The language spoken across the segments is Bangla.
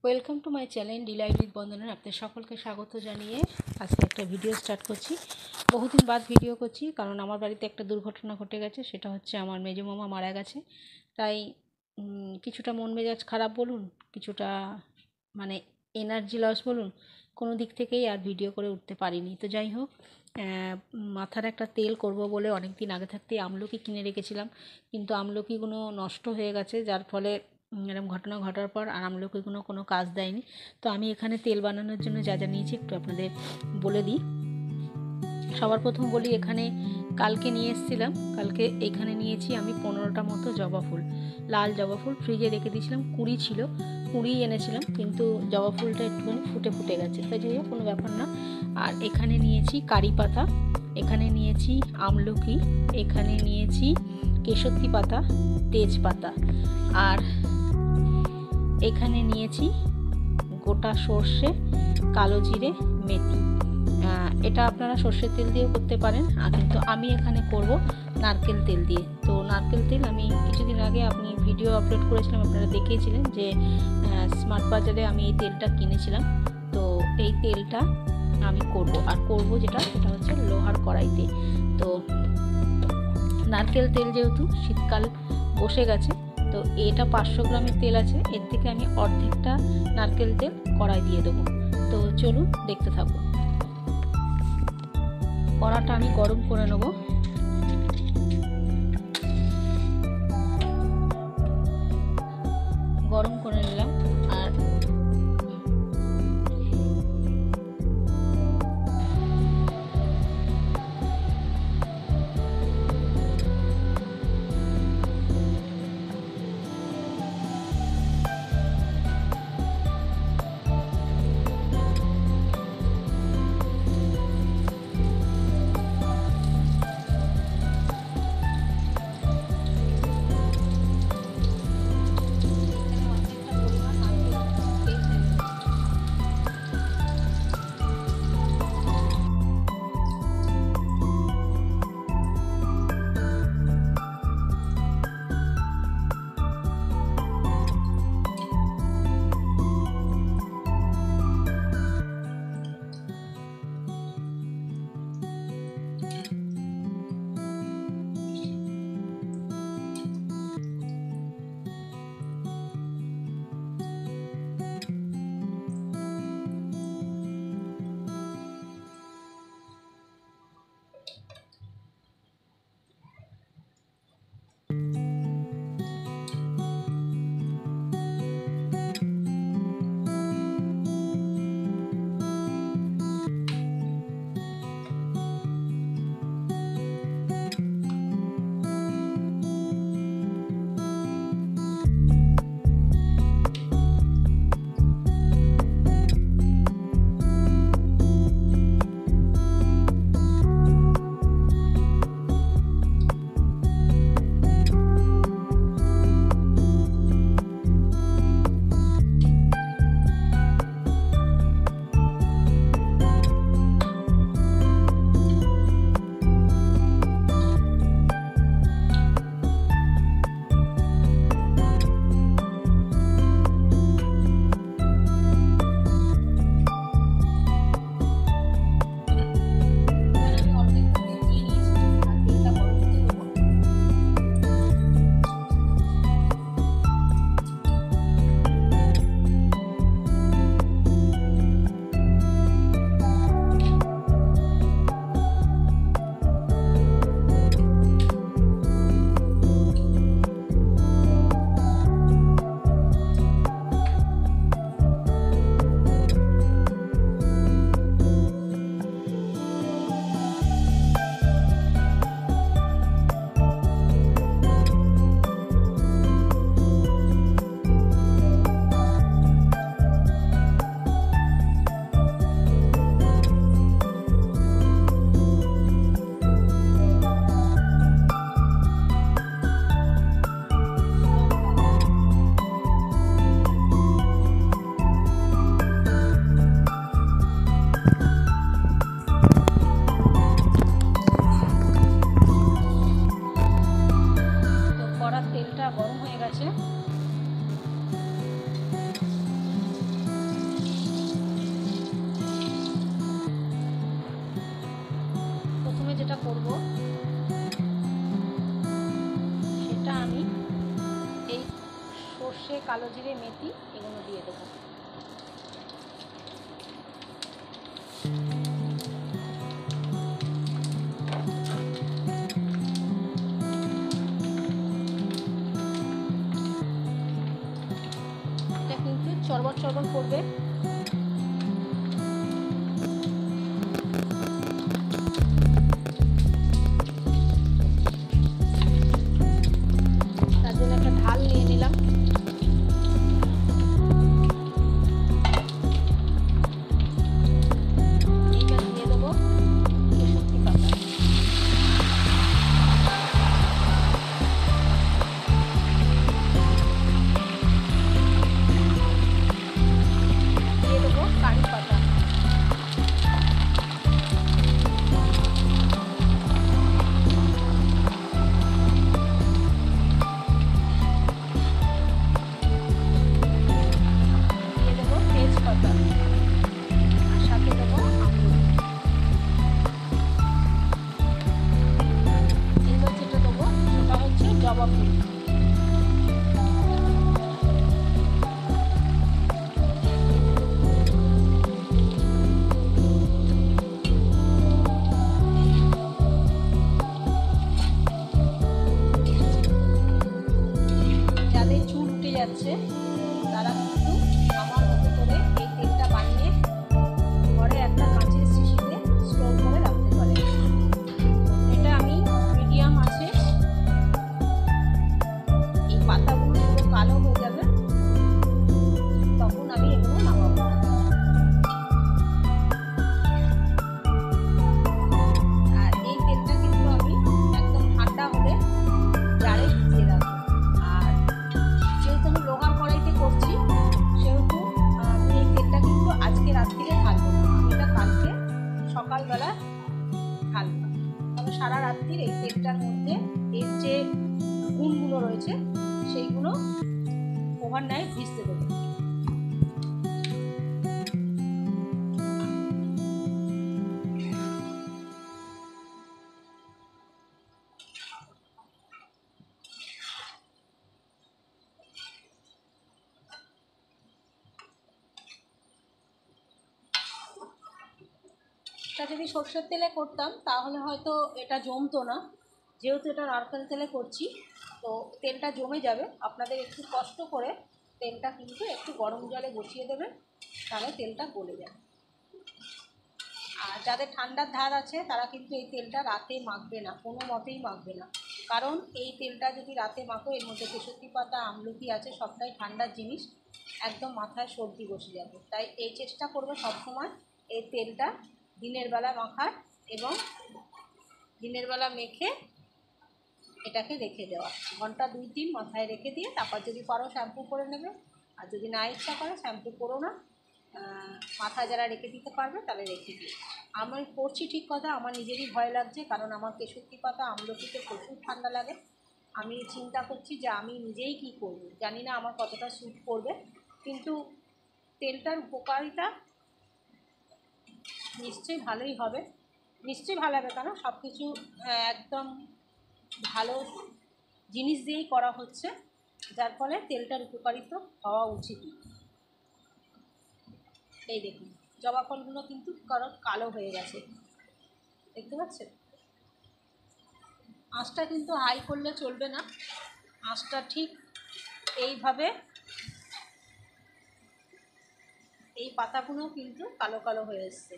Welcome to my channel delight with বন্দনার। আপনাদের সকলকে স্বাগত জানিয়ে আজকে একটা ভিডিও স্টার্ট করছি। বহুদিন বাদ ভিডিও করছি কারণ আমার বাড়িতে একটা দুর্ঘটনা ঘটে গেছে। সেটা হচ্ছে আমার মেজো মামা মারা গেছে। তাই কিছুটা মন মেজাজ খারাপ বলুন, কিছুটা মানে এনার্জি লস বলুন, কোনো দিক থেকেই আর ভিডিও করে উঠতে পারিনি। তো যাই হোক, মাথার একটা তেল করব বলে অনেক দিন আগে থাকতেই আমলকি কিনে রেখেছিলাম, কিন্তু আমলকিগুলো নষ্ট হয়ে গেছে, যার ফলে এরকম ঘটনা ঘটার পর আর আমলকিগুলো কোনো কাজ দেয়নি। তো আমি এখানে তেল বানানোর জন্য যা যা নিয়েছি একটু আপনাদের বলে দিই। সবার প্রথম বলি, এখানে কালকে নিয়ে এসেছিলাম, কালকে এখানে নিয়েছি আমি 15টা মতো জবা ফুল, লাল জবা ফুল। ফ্রিজে রেখে দিয়েছিলাম, 20 ছিল, 20 এনেছিলাম, কিন্তু জবা ফুলটা একটুখানি ফুটে গেছে, তাই যাই হোক কোনো ব্যাপার না। আর এখানে নিয়েছি কারি পাতা, এখানে নিয়েছি আমলকি, এখানে নিয়েছি কেশরী পাতা, তেজপাতা, আর এখানে নিয়েছি গোটা সর্ষে, কালো জিরে, মেথি। এটা আপনারা সর্ষের তেল দিয়েও করতে পারেন, কিন্তু আমি এখানে করব নারকেল তেল দিয়ে। তো নারকেল তেল আমি কিছুদিন আগে আপনি ভিডিও আপলোড করেছিলাম, আপনারা দেখিয়েছিলেন যে স্মার্ট বাজারে আমি এই তেলটা কিনেছিলাম। তো এই তেলটা আমি করব, আর করব যেটা সেটা হচ্ছে লোহার কড়াইতে। তো নারকেল তেল যেহেতু শীতকাল বসে গেছে, তো এটা 500 গ্রামের তেল আছে, এর থেকে আমি অর্ধেকটা নারকেল তেল কড়াই দিয়ে দেবো। তো চলুন দেখতে থাকুন। কড়াটা আমি গরম করে নেব। গরম করে নিলাম, আর তেলটা গরম হয়ে গেছে। কালো জিরে, মেথি এগুলো দিয়ে দেবো। এটা কিন্তু চড়বড় চড়বড় করবে। তার জন্য একটা ঢাল নিয়ে নিলাম। এইবার দিয়ে দেবো কেশরী পাতা। দিয়ে দেবো কারি পাতা। দিয়ে দেবো তেজপাতা আর সাথে দেবো আমলকি। এবার যেটা দেবো সেটা হচ্ছে জবা ফুল। যাদের চুল উঠে যাচ্ছে তারা কিন্তু আমার মতো করে এই তেলটা বানিয়ে ঘরে একটা কাঁচের শিশিতে স্টোর করে রাখতে পারে। এটা আমি মিডিয়াম আছে, এই পাতাগুলো পুরো কালো হয়ে যাবে তখন আমি এগুলো নামাবো। আর এই তেলটা কিন্তু আমি একদম ঠান্ডা হলে জারে ভিজিয়ে রাখবো। আর যেহেতু আমি লোহার কড়াইতে করছি সেহেতু আমি এই তেলটা কিন্তু আজকে রাত্রিরে ঢালবো না, আমি এটা কালকে সকালবেলা ঢালবো। তবে সারা রাত্রির এই তেলটার মধ্যে এর যে গুণগুলো রয়েছে সেইগুলো ওভারনাইট ভিজতে দেবো। এটা যদি সর্ষের তেলে করতাম তাহলে হয়তো এটা জমতো না, যেহেতু এটা নারকেল তেলে করছি তো তেলটা জমে যাবে। আপনাদের একটু কষ্ট করে তেলটা কিন্তু একটু গরম জলে বসিয়ে দেবেন, তাহলে তেলটা গলে যাবে। আর যাদের ঠান্ডার ধার আছে তারা কিন্তু এই তেলটা রাতে মাখবে না, কোনো মতেই মাখবে না। কারণ এই তেলটা যদি রাতে মাখো এর মধ্যে কেশরী পাতা, আমলকি আছে, সবটাই ঠান্ডার জিনিস, একদম মাথায় সর্দি বসে যাবে। তাই এই চেষ্টা করবে সবসময় এই তেলটা দিনের বেলা মাখার এবং দিনের বেলা মেখে এটাকে রেখে দেওয়া, ঘন্টা 2-3 মাথায় রেখে দিয়ে তারপর যদি পারো শ্যাম্পু করে নেবে। আর যদি না ইচ্ছা করে শ্যাম্পু করো না, মাথায় যারা রেখে দিতে পারবে তাহলে রেখে দিই। আমি করছি ঠিক কথা, আমার নিজেরই ভয় লাগছে কারণ আমার কেশরী পাতা, আমলকিতে প্রচুর ঠান্ডা লাগে। আমি চিন্তা করছি যে আমি নিজেই কি করব, জানি না আমার কতটা স্যুট করবে, কিন্তু তেলটার উপকারিতা নিশ্চয়ই ভালোই হবে। নিশ্চয়ই ভালো হবে, কেন সব কিছু একদম ভালো জিনিস দিয়েই করা হচ্ছে, যার ফলে তেলটার উপকারিতা হওয়া উচিত। এই দেখুন জবা ফলগুলো কিন্তু কালো হয়ে গেছে, দেখতে পাচ্ছেন। আঁচটা কিন্তু হাই করলে চলবে না, আঁচটা ঠিক এইভাবে, এই পাতাগুলো কিন্তু কালো কালো হয়ে এসছে।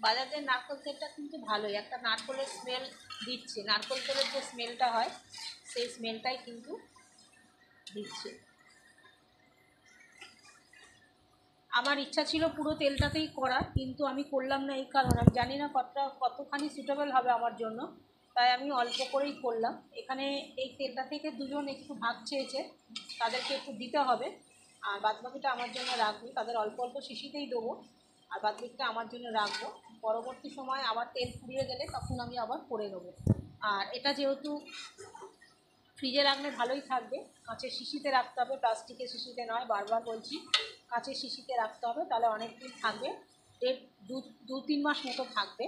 বাজারের নারকেল তেলটা কিন্তু ভালোই, একটা নারকেলের স্মেল দিচ্ছে, নারকেল তেলের যে স্মেলটা হয় সেই স্মেলটাই কিন্তু দিচ্ছে। আমার ইচ্ছা ছিল পুরো তেলটাতেই করা, কিন্তু আমি করলাম না এই কারণে আমি জানি না কতখানি সুটেবল হবে আমার জন্য, তাই আমি অল্প করেই করলাম। এখানে এই তেলটা থেকে দুজন একটু ভাগ চেয়েছে, তাদেরকে একটু দিতে হবে, আর বাদবাকিটা আমার জন্য রাখবো। তাদের অল্প অল্প শিশিতেই দেবো আর বাদবাকিটা আমার জন্য রাখবো। পরবর্তী সময় আবার তেল ফুরিয়ে গেলে তখন আমি আবার করে নেবো। আর এটা যেহেতু ফ্রিজে রাখলে ভালোই থাকবে। কাঁচের শিশিতে রাখতে হবে, প্লাস্টিকের শিশিতে নয়, বারবার বলছি। কাঁচের শিশিতে রাখতে হবে, তাহলে অনেক দিন থাকবে, দু তিন মাস মতো থাকবে।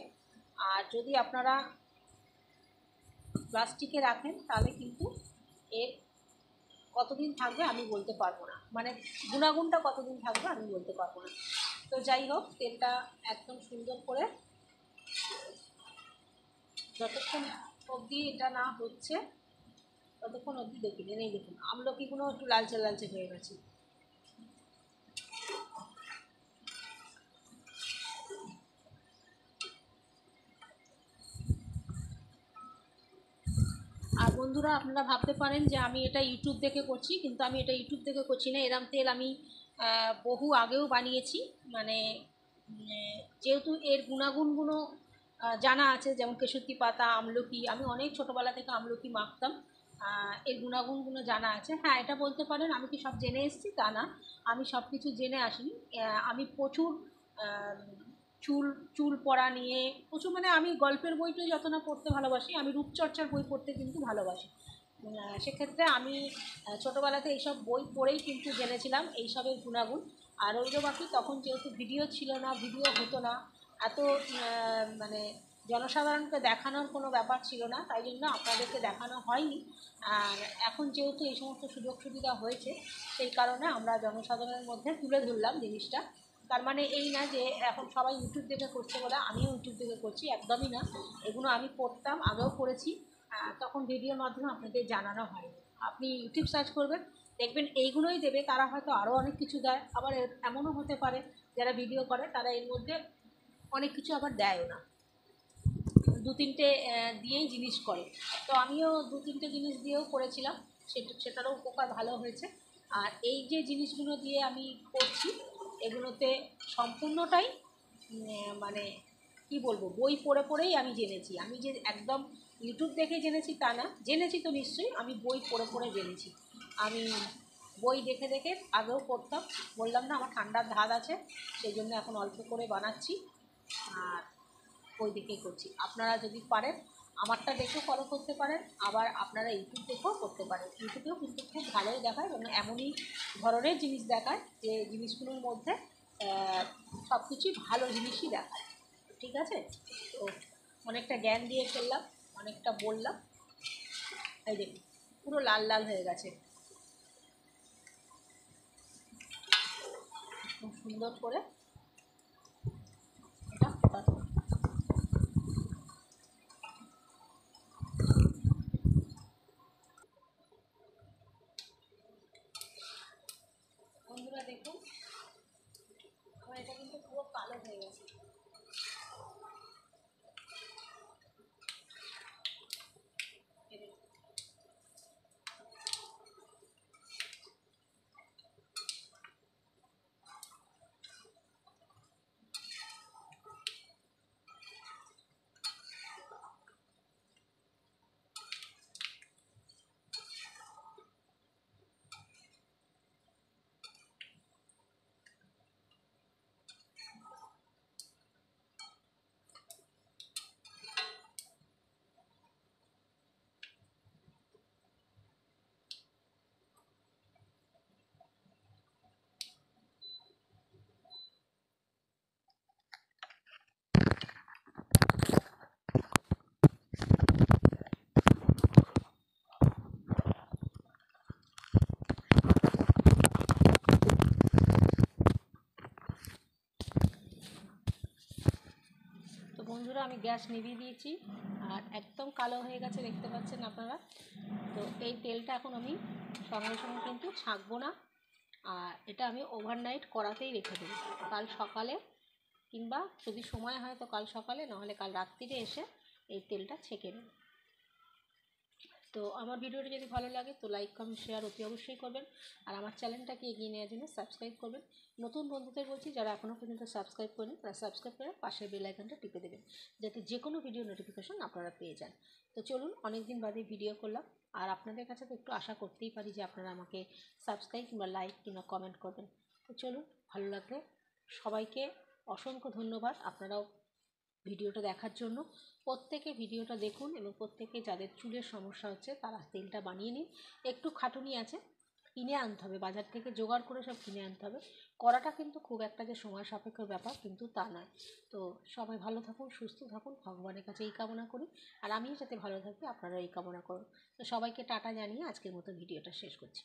আর যদি আপনারা প্লাস্টিকে রাখেন তাহলে কিন্তু এর কতদিন থাকবে আমি বলতে পারবো না, মানে গুণাগুণটা কতদিন থাকবে আমি বলতে পারবো না। তো যাই হোক, তেলটা একদম সুন্দর করে যতক্ষণ অবধি এটা না হচ্ছে ততক্ষণ অবধি দেখি নেন। এই দেখুন আমলকিগুলো একটু লালচে লালচে হয়ে গেছে। আর বন্ধুরা, আপনারা ভাবতে পারেন যে আমি এটা ইউটিউব দেখে করছি, কিন্তু আমি এটা ইউটিউব দেখে করছি না। এরম তেল আমি বহু আগেও বানিয়েছি। মানে যেহেতু এর গুণাগুণগুলো জানা আছে, যেমন কেশরী পাতা, আমলকি, আমি অনেক ছোটোবেলা থেকে আমলকি মাখতাম, এর গুণাগুণগুলো জানা আছে। হ্যাঁ, এটা বলতে পারেন আমি কি সব জেনে এসেছি, তা না, আমি সব কিছু জেনে আসিনি। আমি প্রচুর চুল চুল পড়া নিয়ে প্রচুর, মানে আমি গল্পের বইটা যত না পড়তে ভালোবাসি, আমি রূপচর্চার বই পড়তে কিন্তু ভালোবাসি। সেক্ষেত্রে আমি ছোটোবেলাতে এইসব বই পড়েই কিন্তু জেনেছিলাম এইসবের গুণাগুণ। আর রইল বাকি, তখন যেহেতু ভিডিও ছিল না, ভিডিও হতো না, এত মানে জনসাধারণকে দেখানোর কোনো ব্যাপার ছিল না, তাই জন্য আপনাদেরকে দেখানো হয়নি। আর এখন যেহেতু এই সমস্ত সুযোগ সুবিধা হয়েছে, সেই কারণে আমরা জনসাধারণের মধ্যে তুলে ধরলাম জিনিসটা। তার মানে এই না যে এখন সবাই ইউটিউব দেখে করছে বলে আমিও ইউটিউব দেখে করছি, একদমই না। এগুলো আমি পড়তাম, আগেও করেছি, তখন ভিডিওর মাধ্যমে আপনাদের জানানো হয়। আপনি ইউটিউব সার্চ করবেন, দেখবেন এইগুলোই দেবে, তারা হয়তো আরও অনেক কিছু দেয়। আবার এমনও হতে পারে যারা ভিডিও করে তারা এর মধ্যে অনেক কিছু আবার দেয়ও না, দু তিনটে দিয়েই জিনিস করে। তো আমিও দু তিনটে জিনিস দিয়েও করেছিলাম, সেটারও উপকার ভালো হয়েছে। আর এই যে জিনিসগুলো দিয়ে আমি করছি, এগুলোতে সম্পূর্ণটাই মানে কি বলবো, বই পড়ে পড়েই আমি জেনেছি। আমি যে একদম ইউটিউব দেখে জেনেছি তা না, জেনেছি তো নিশ্চয়ই, আমি বই পড়ে পড়ে জেনেছি। আমি বই দেখে দেখে আগেও পড়তাম, বললাম না আমার ঠান্ডার ধাত আছে, সেই জন্য এখন অল্প করে বানাচ্ছি আর বই দেখেই করছি। আপনারা যদি পারেন আমারটা দেখেও ফলো করতে পারেন, আবার আপনারা ইউটিউব দেখেও করতে পারেন। ইউটিউবেও কিন্তু খুব ভালোই দেখায়, এবং এমনই ধরনের জিনিস দেখায় যে জিনিসগুলোর মধ্যে সব কিছুই ভালো জিনিসই দেখায়। ঠিক আছে, তো অনেকটা জ্ঞান দিয়ে ফেললাম, অনেকটা বললাম। এই দেখুন পুরো লাল লাল হয়ে গেছে, খুব সুন্দর করে এটা ফোটাতে হবে। বন্ধুরা দেখুন, আমার এটা কিন্তু পুরো কালো হয়ে গেছে। তো বন্ধুরা, আমি গ্যাস নিভিয়ে দিয়েছি, আর একদম কালো হয়ে গেছে, দেখতে পাচ্ছেন আপনারা। তো এই তেলটা এখন আমি সঙ্গে সঙ্গে কিন্তু ছাঁকবো না, আর এটা আমি ওভারনাইট কড়াতেই রেখে দেবো। কাল সকালে, কিংবা যদি সময় হয় তো কাল সকালে, নাহলে কাল রাত্রিরে এসে এই তেলটা ছেঁকে নেব। তো আমার ভিডিওটি যদি ভালো লাগে তো লাইক, কমেন্ট, শেয়ার অতি অবশ্যই করবেন। আর আমার চ্যানেলটাকে এগিয়ে নেওয়ার জন্য সাবস্ক্রাইব করবেন। নতুন বন্ধুদের বলছি, যারা এখনও পর্যন্ত সাবস্ক্রাইব করেন তারা সাবস্ক্রাইব করে পাশের বেল আইকনটা টিপে দেবেন, যাতে যে কোনো ভিডিও নোটিফিকেশন আপনারা পেয়ে যান। তো চলুন, অনেক দিন বাদে ভিডিও করলাম, আর আপনাদের কাছে তো একটু আশা করতেই পারি যে আপনারা আমাকে সাবস্ক্রাইব কিংবা লাইক কিংবা কমেন্ট করবেন। তো চলুন, ভালো লাগলে সবাইকে অসংখ্য ধন্যবাদ। আপনারাও ভিডিওটা দেখার জন্য। প্রত্যেকে ভিডিওটা দেখুন এবং প্রত্যেকে যাদের চুলের সমস্যা হচ্ছে তারা তেলটা বানিয়ে নিন। একটু খাটুনি আছে, কিনে আনতে হবে, বাজার থেকে জোগাড় করে সব কিনে আনতে হবে। করাটা কিন্তু খুব একটা যে সময় সাপেক্ষ ব্যাপার কিন্তু তা নয়। তো সবাই ভালো থাকুন, সুস্থ থাকুন, ভগবানের কাছে এই কামনা করি। আর আমিও যাতে ভালো থাকি আপনারা এই কামনা করুন। তো সবাইকে টাটা জানিয়ে আজকের মতো ভিডিওটা শেষ করছি।